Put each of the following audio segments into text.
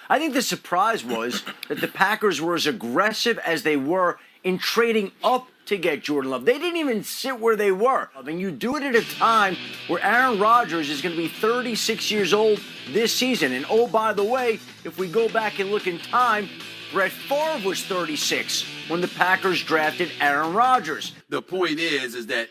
I think the surprise was that the Packers were as aggressive as they were in trading up to get Jordan Love. They didn't even sit where they were. I mean, you do it at a time where Aaron Rodgers is going to be 36 years old this season. And oh, by the way, if we go back and look in time, Brett Favre was 36 when the Packers drafted Aaron Rodgers. The point is that,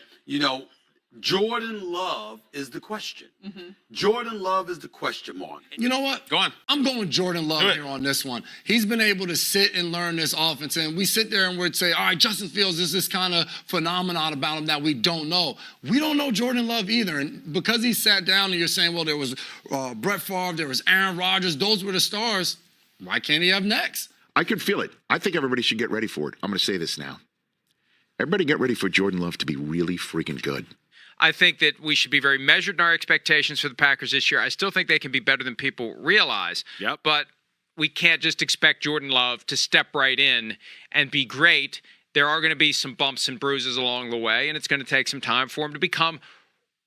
Jordan Love is the question. Mm-hmm. Jordan Love is the question mark. You know what? Go on. I'm going Jordan Love here on this one. He's been able to sit and learn this offense, and we sit there and we'd say, all right, Justin Fields is this kind of phenomenon about him that we don't know. We don't know Jordan Love either, and because he sat down and you're saying, well, there was Brett Favre, there was Aaron Rodgers, those were the stars. Why can't he have next? I can feel it. I think everybody should get ready for it. I'm going to say this now. Everybody get ready for Jordan Love to be really freaking good. I think that we should be very measured in our expectations for the Packers this year. I still think they can be better than people realize. Yep. But we can't just expect Jordan Love to step right in and be great. There are going to be some bumps and bruises along the way, and it's going to take some time for him to become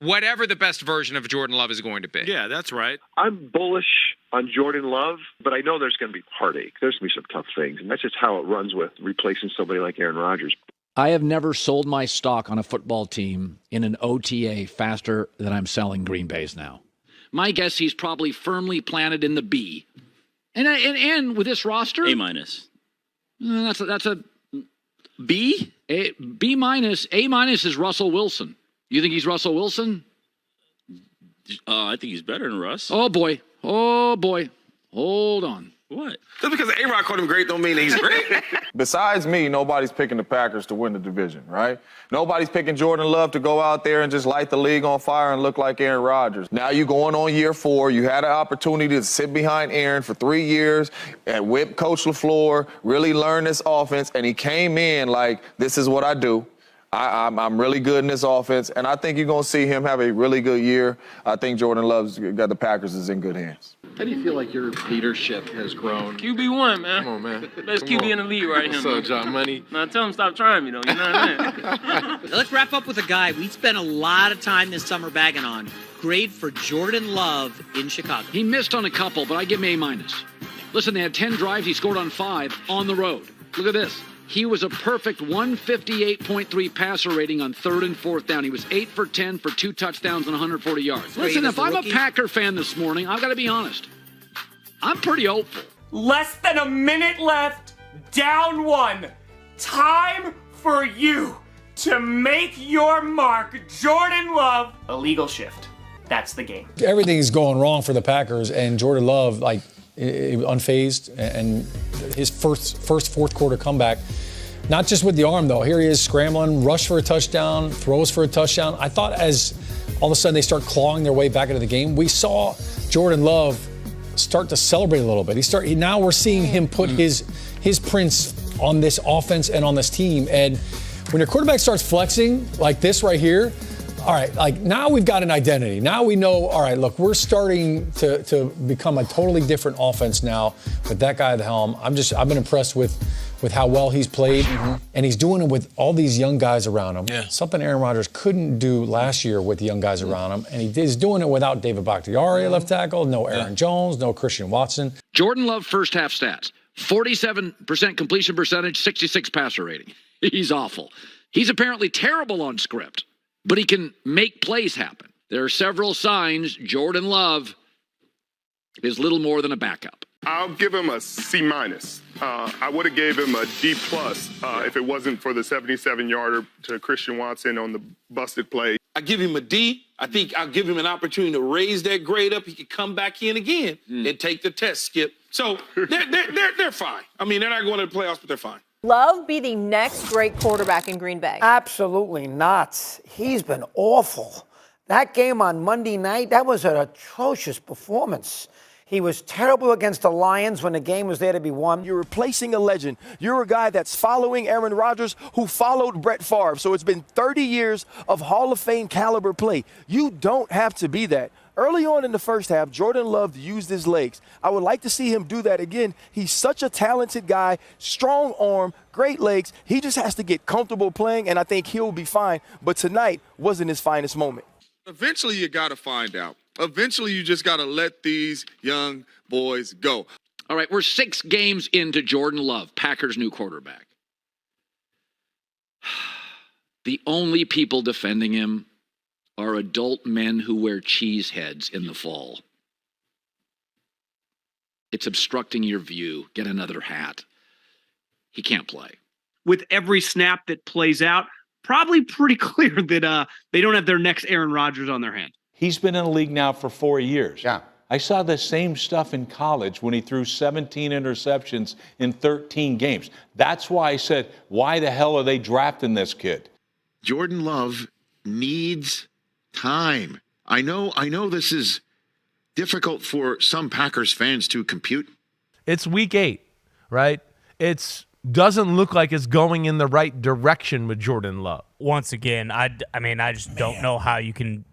whatever the best version of Jordan Love is going to be. Yeah, that's right. I'm bullish on Jordan Love, but I know there's going to be heartache. There's going to be some tough things, and that's just how it runs with replacing somebody like Aaron Rodgers. I have never sold my stock on a football team in an OTA faster than I'm selling Green Bay's now. My guess, he's probably firmly planted in the B. And with this roster, A minus. That's a B. B minus. A minus is Russell Wilson. You think he's Russell Wilson? I think he's better than Russ. Oh boy. Hold on. What? Just because A-Rod called him great don't mean he's great. Besides me, nobody's picking the Packers to win the division, right? Nobody's picking Jordan Love to go out there and just light the league on fire and look like Aaron Rodgers. Now you're going on year 4. You had an opportunity to sit behind Aaron for 3 years and whip Coach LaFleur, really learn this offense, and he came in like, this is what I do. I'm really good in this offense, and I think you're going to see him have a really good year. I think Jordan Love's got the Packers is in good hands. How do you feel like your leadership has grown? QB1, man. Come on, man. Best QB in the league right here, man. John Money. Now tell him stop trying me, though. You know what I mean? Let's wrap up with a guy we spent a lot of time this summer bagging on. Grade for Jordan Love in Chicago. He missed on a couple, but I give him A minus. Listen, they had 10 drives. He scored on 5 on the road. Look at this. He was a perfect 158.3 passer rating on 3rd and 4th down. He was 8 for 10 for 2 touchdowns and 140 yards. Listen, if I'm a Packer fan this morning, I've got to be honest. I'm pretty hopeful. Less than a minute left. Down 1. Time for you to make your mark. Jordan Love. Illegal shift. That's the game. Everything's going wrong for the Packers, and Jordan Love, unfazed, and his first fourth quarter comeback, not just with the arm though. Here he is scrambling, rush for a touchdown, throws for a touchdown. I thought as all of a sudden they start clawing their way back into the game, we saw Jordan Love start to celebrate a little bit. Now we're seeing him put his prints on this offense and on this team. And when your quarterback starts flexing like this right here, all right, like now we've got an identity. Now we know, all right, look, we're starting to become a totally different offense now with that guy at the helm. I've been impressed with how well he's played, and he's doing it with all these young guys around him. Yeah. Something Aaron Rodgers couldn't do last year with the young guys around him, and he's doing it without David Bakhtiari at left tackle, no Aaron Jones, no Christian Watson. Jordan Love first half stats: 47% completion percentage, 66 passer rating. He's awful. He's apparently terrible on script, but he can make plays happen. There are several signs Jordan Love is little more than a backup. I'll give him a C minus. I would have gave him a D plus if it wasn't for the 77-yarder to Christian Watson on the busted play. I give him a D. I think I'll give him an opportunity to raise that grade up. He could come back in again and take the test, Skip. So they're fine. I mean, they're not going to the playoffs, but they're fine. Love be the next great quarterback in Green Bay? Absolutely not. He's been awful. That game on Monday night, that was an atrocious performance. He was terrible against the Lions when the game was there to be won. You're replacing a legend. You're a guy that's following Aaron Rodgers, who followed Brett Favre. So it's been 30 years of Hall of Fame caliber play. You don't have to be that. Early on in the first half, Jordan Love used his legs. I would like to see him do that again. He's such a talented guy, strong arm, great legs. He just has to get comfortable playing, and I think he'll be fine. But tonight wasn't his finest moment. Eventually, you got to find out. Eventually, you just got to let these young boys go. All right, we're 6 games into Jordan Love, Packers' new quarterback. The only people defending him are adult men who wear cheese heads in the fall. It's obstructing your view. Get another hat. He can't play. With every snap that plays out, probably pretty clear that they don't have their next Aaron Rodgers on their hands. He's been in the league now for 4 years. Yeah. I saw the same stuff in college when he threw 17 interceptions in 13 games. That's why I said, why the hell are they drafting this kid? Jordan Love needs time. I know this is difficult for some Packers fans to compute. It's week 8, right? Doesn't look like it's going in the right direction with Jordan Love. Once again, I just don't know how you can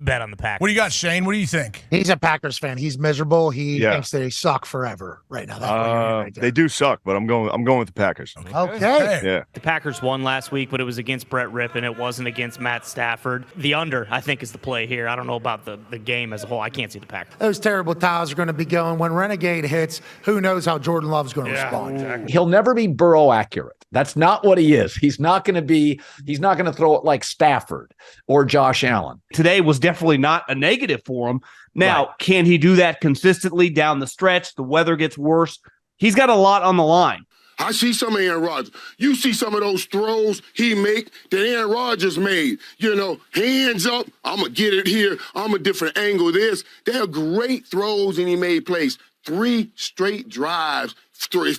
bet on the Packers. What do you got, Shane? What do you think? He's a Packers fan. He's miserable. He thinks that they suck forever right now. That's what you're hearing right there. They do suck, but I'm going with the Packers. Okay. Yeah. The Packers won last week, but it was against Brett Rippon. It wasn't against Matt Stafford. The under, I think, is the play here. I don't know about the game as a whole. I can't see the Packers. Those terrible towels are going to be going. When Renegade hits, who knows how Jordan Love's going to respond. Exactly. He'll never be Burrow accurate. That's not what he is. He's not going to throw it like Stafford or Josh Allen. Today was definitely not a negative for him. Now, Can he do that consistently down the stretch? The weather gets worse. He's got a lot on the line. I see some of Aaron Rodgers. You see some of those throws he make that Aaron Rodgers made. Hands up, I'm going to get it here. I'm a different angle this. They're great throws, and he made plays. 3 straight drives.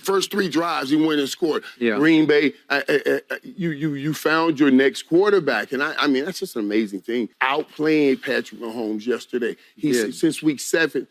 First 3 drives, he went and scored. Yeah. Green Bay, you found your next quarterback, and I mean that's just an amazing thing. Outplaying Patrick Mahomes yesterday. Since week 7,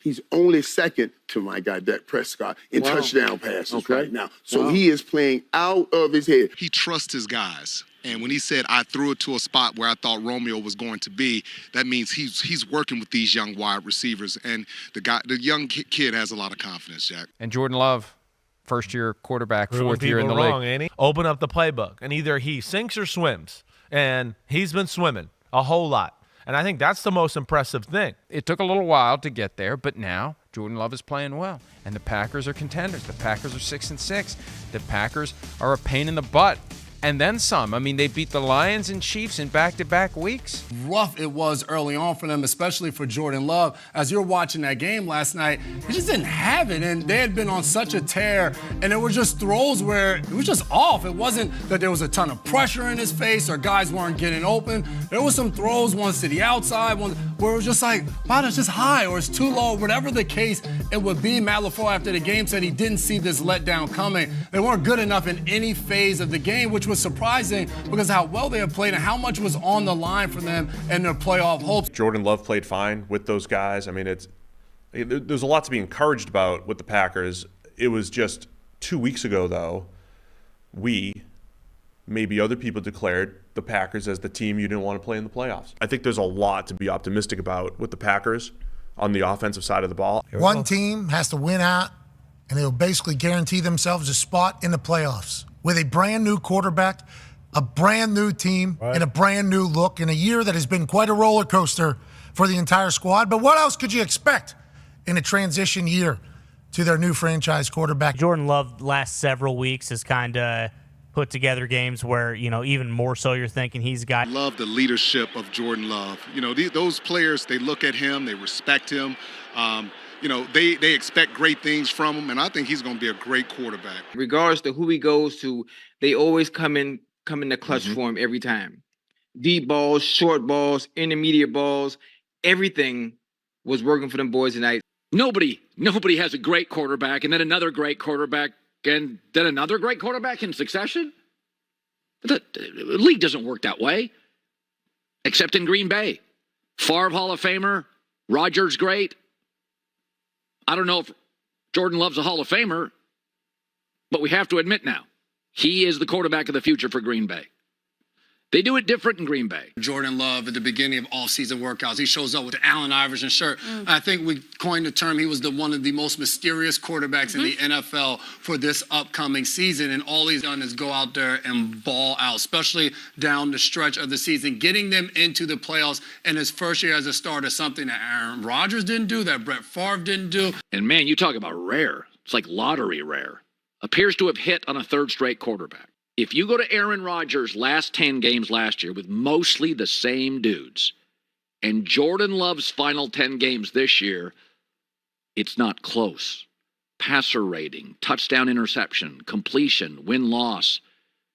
he's only second to my guy Dak Prescott in touchdown passes right now. So he is playing out of his head. He trusts his guys. And when he said, I threw it to a spot where I thought Romeo was going to be, that means he's working with these young wide receivers. And the young kid has a lot of confidence, Jack. And Jordan Love, first-year quarterback, Proving 4th year in the wrong, league. Ain't he? Open up the playbook, and either he sinks or swims. And he's been swimming a whole lot. And I think that's the most impressive thing. It took a little while to get there, but now Jordan Love is playing well. And the Packers are contenders. The Packers are 6-6. The Packers are a pain in the butt. And then some. I mean, they beat the Lions and Chiefs in back-to-back weeks. Rough it was early on for them, especially for Jordan Love. As you're watching that game last night, he just didn't have it, and they had been on such a tear, and there were just throws where it was just off. It wasn't that there was a ton of pressure in his face or guys weren't getting open. There was some throws, ones to the outside, one where it was just like, wow, that's just high, or it's too low, whatever the case it would be. Matt LaFleur after the game said he didn't see this letdown coming. They weren't good enough in any phase of the game, which was surprising because of how well they have played and how much was on the line for them and their playoff hopes. Jordan Love played fine with those guys. I mean, there's a lot to be encouraged about with the Packers. It was just 2 weeks ago, though, maybe other people declared the Packers as the team you didn't want to play in the playoffs. I think there's a lot to be optimistic about with the Packers on the offensive side of the ball. One team has to win out, and they'll basically guarantee themselves a spot in the playoffs with a brand new quarterback, a brand new team, and a brand new look in a year that has been quite a roller coaster for the entire squad. But what else could you expect in a transition year to their new franchise quarterback? Jordan Love last several weeks has kind of put together games where, even more so you're thinking he's got. Love the leadership of Jordan Love. Those players, they look at him, they respect him. They expect great things from him, and I think he's going to be a great quarterback. Regardless to who he goes to, they always come in the clutch for him every time. Deep balls, short balls, intermediate balls, everything was working for them boys tonight. Nobody has a great quarterback and then another great quarterback and then another great quarterback in succession. The league doesn't work that way, except in Green Bay. Favre, Hall of Famer. Rodgers, great. I don't know if Jordan Love's a Hall of Famer, but we have to admit now, he is the quarterback of the future for Green Bay. They do it different in Green Bay. Jordan Love at the beginning of all-season workouts, he shows up with the Allen Iverson shirt. I think we coined the term, he was one of the most mysterious quarterbacks in the NFL for this upcoming season, and all he's done is go out there and ball out, especially down the stretch of the season, getting them into the playoffs in his first year as a starter, something that Aaron Rodgers didn't do, that Brett Favre didn't do. And man, you talk about rare. It's like lottery rare. Appears to have hit on a third straight quarterback. If you go to Aaron Rodgers' last 10 games last year with mostly the same dudes, and Jordan Love's final 10 games this year, it's not close. Passer rating, touchdown interception, completion, win-loss.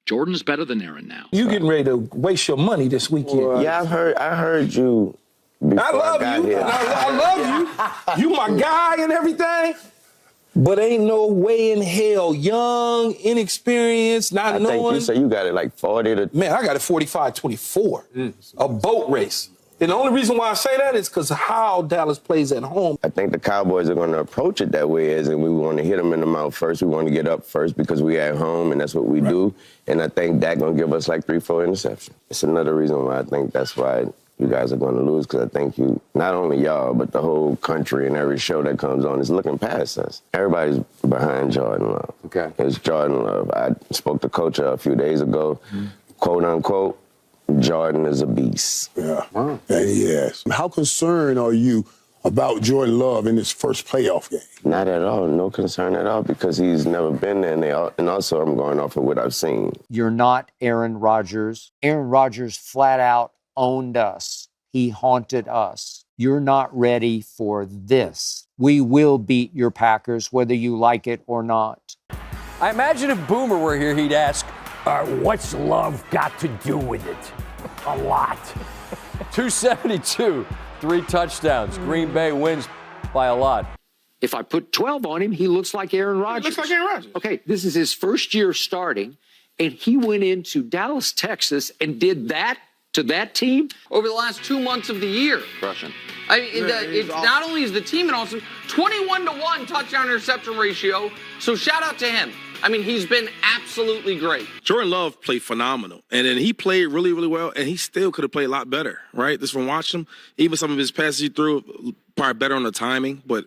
Jordan's better than Aaron now. You getting ready to waste your money this weekend. Well, yeah, I heard you. I love you. I love you. You my guy and everything. But ain't no way in hell, young, inexperienced, not knowing. I think you said you got it like 40 to... Man, I got it 45-24. A boat race. And the only reason why I say that is because how Dallas plays at home. I think the Cowboys are going to approach it that way, as in we want to hit them in the mouth first. We want to get up first because we at home, and that's what we do. And I think that's going to give us like 3-4 interceptions. It's another reason why I think that's why you guys are going to lose, because I think you, not only y'all, but the whole country and every show that comes on is looking past us. Everybody's behind Jordan Love. Okay. It's Jordan Love. I spoke to Coach a few days ago, quote unquote, Jordan is a beast. Yeah. Wow. Yes. How concerned are you about Jordan Love in his first playoff game? Not at all. No concern at all, because he's never been there. And also I'm going off of what I've seen. You're not Aaron Rodgers. Aaron Rodgers flat out owned us. He haunted us. You're not ready for this. We will beat your Packers, whether you like it or not. I imagine if Boomer were here, he'd ask, what's love got to do with it? A lot. 272, 3 touchdowns. Green Bay wins by a lot. If I put 12 on him, he looks like Aaron Rodgers. He looks like Aaron Rodgers. Okay, this is his first year starting, and he went into Dallas, Texas, and did that to that team over the last 2 months of the year. Russian. I mean, it's not only is the team an awesome 21-to-1 touchdown interception ratio. So shout out to him. I mean, he's been absolutely great. Jordan Love played phenomenal, and then he played really, really well, and he still could have played a lot better, right? Just from watching him, even some of his passes he threw, probably better on the timing, but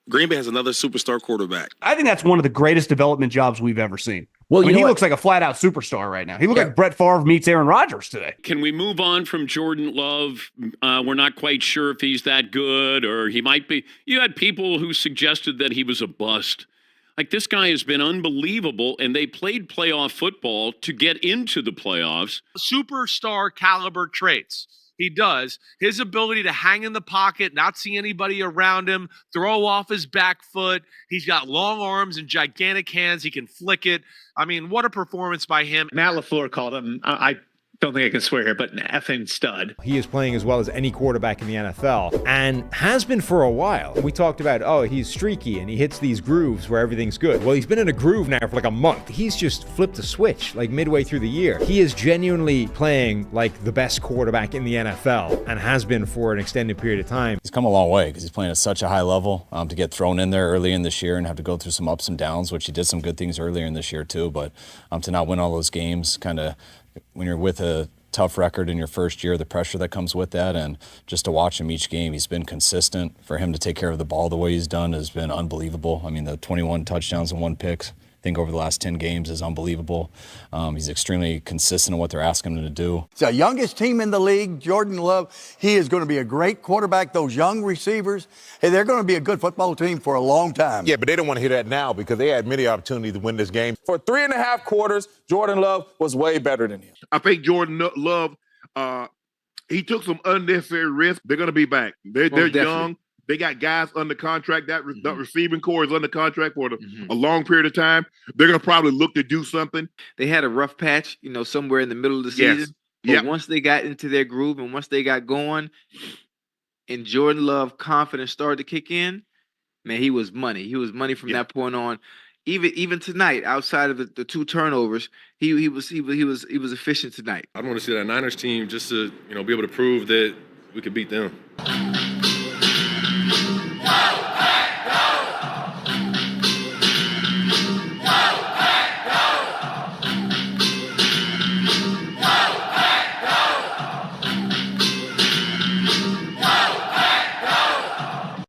Green Bay has another superstar quarterback. I think that's one of the greatest development jobs we've ever seen. Well, I mean, he looks like a flat-out superstar right now. He looks like Brett Favre meets Aaron Rodgers today. Can we move on from Jordan Love? We're not quite sure if he's that good, or he might be. You had people who suggested that he was a bust. Like, this guy has been unbelievable, and they played playoff football to get into the playoffs. Superstar caliber traits. He does. His ability to hang in the pocket, not see anybody around him, throw off his back foot. He's got long arms and gigantic hands. He can flick it. I mean, what a performance by him. Matt LaFleur called him, I don't think I can swear here, but an effing stud. He is playing as well as any quarterback in the NFL and has been for a while. We talked about, he's streaky and he hits these grooves where everything's good. Well, he's been in a groove now for like a month. He's just flipped a switch like midway through the year. He is genuinely playing like the best quarterback in the NFL and has been for an extended period of time. He's come a long way because he's playing at such a high level. To get thrown in there early in this year and have to go through some ups and downs, which he did some good things earlier in this year too, but to not win all those games, kind of when you're with a tough record in your first year, the pressure that comes with that, and just to watch him each game, he's been consistent. For him to take care of the ball the way he's done has been unbelievable. I mean, the 21 touchdowns and 1 pick, I think over the last 10 games is unbelievable. He's extremely consistent in what they're asking him to do. It's the youngest team in the league, Jordan Love. He is going to be a great quarterback. Those young receivers, hey, they're going to be a good football team for a long time. Yeah, but they don't want to hear that now because they had many opportunities to win this game. For 3.5 quarters, Jordan Love was way better than him. I think Jordan Love, he took some unnecessary risks. They're going to be back. They're young. They got guys under contract. That receiving core is under contract for a long period of time. They're going to probably look to do something. They had a rough patch, somewhere in the middle of the season. But once they got into their groove and once they got going and Jordan Love confidence started to kick in, man, he was money. He was money from that point on. Even tonight, outside of the 2 turnovers, he was efficient tonight. I want to see that Niners team just to be able to prove that we could beat them.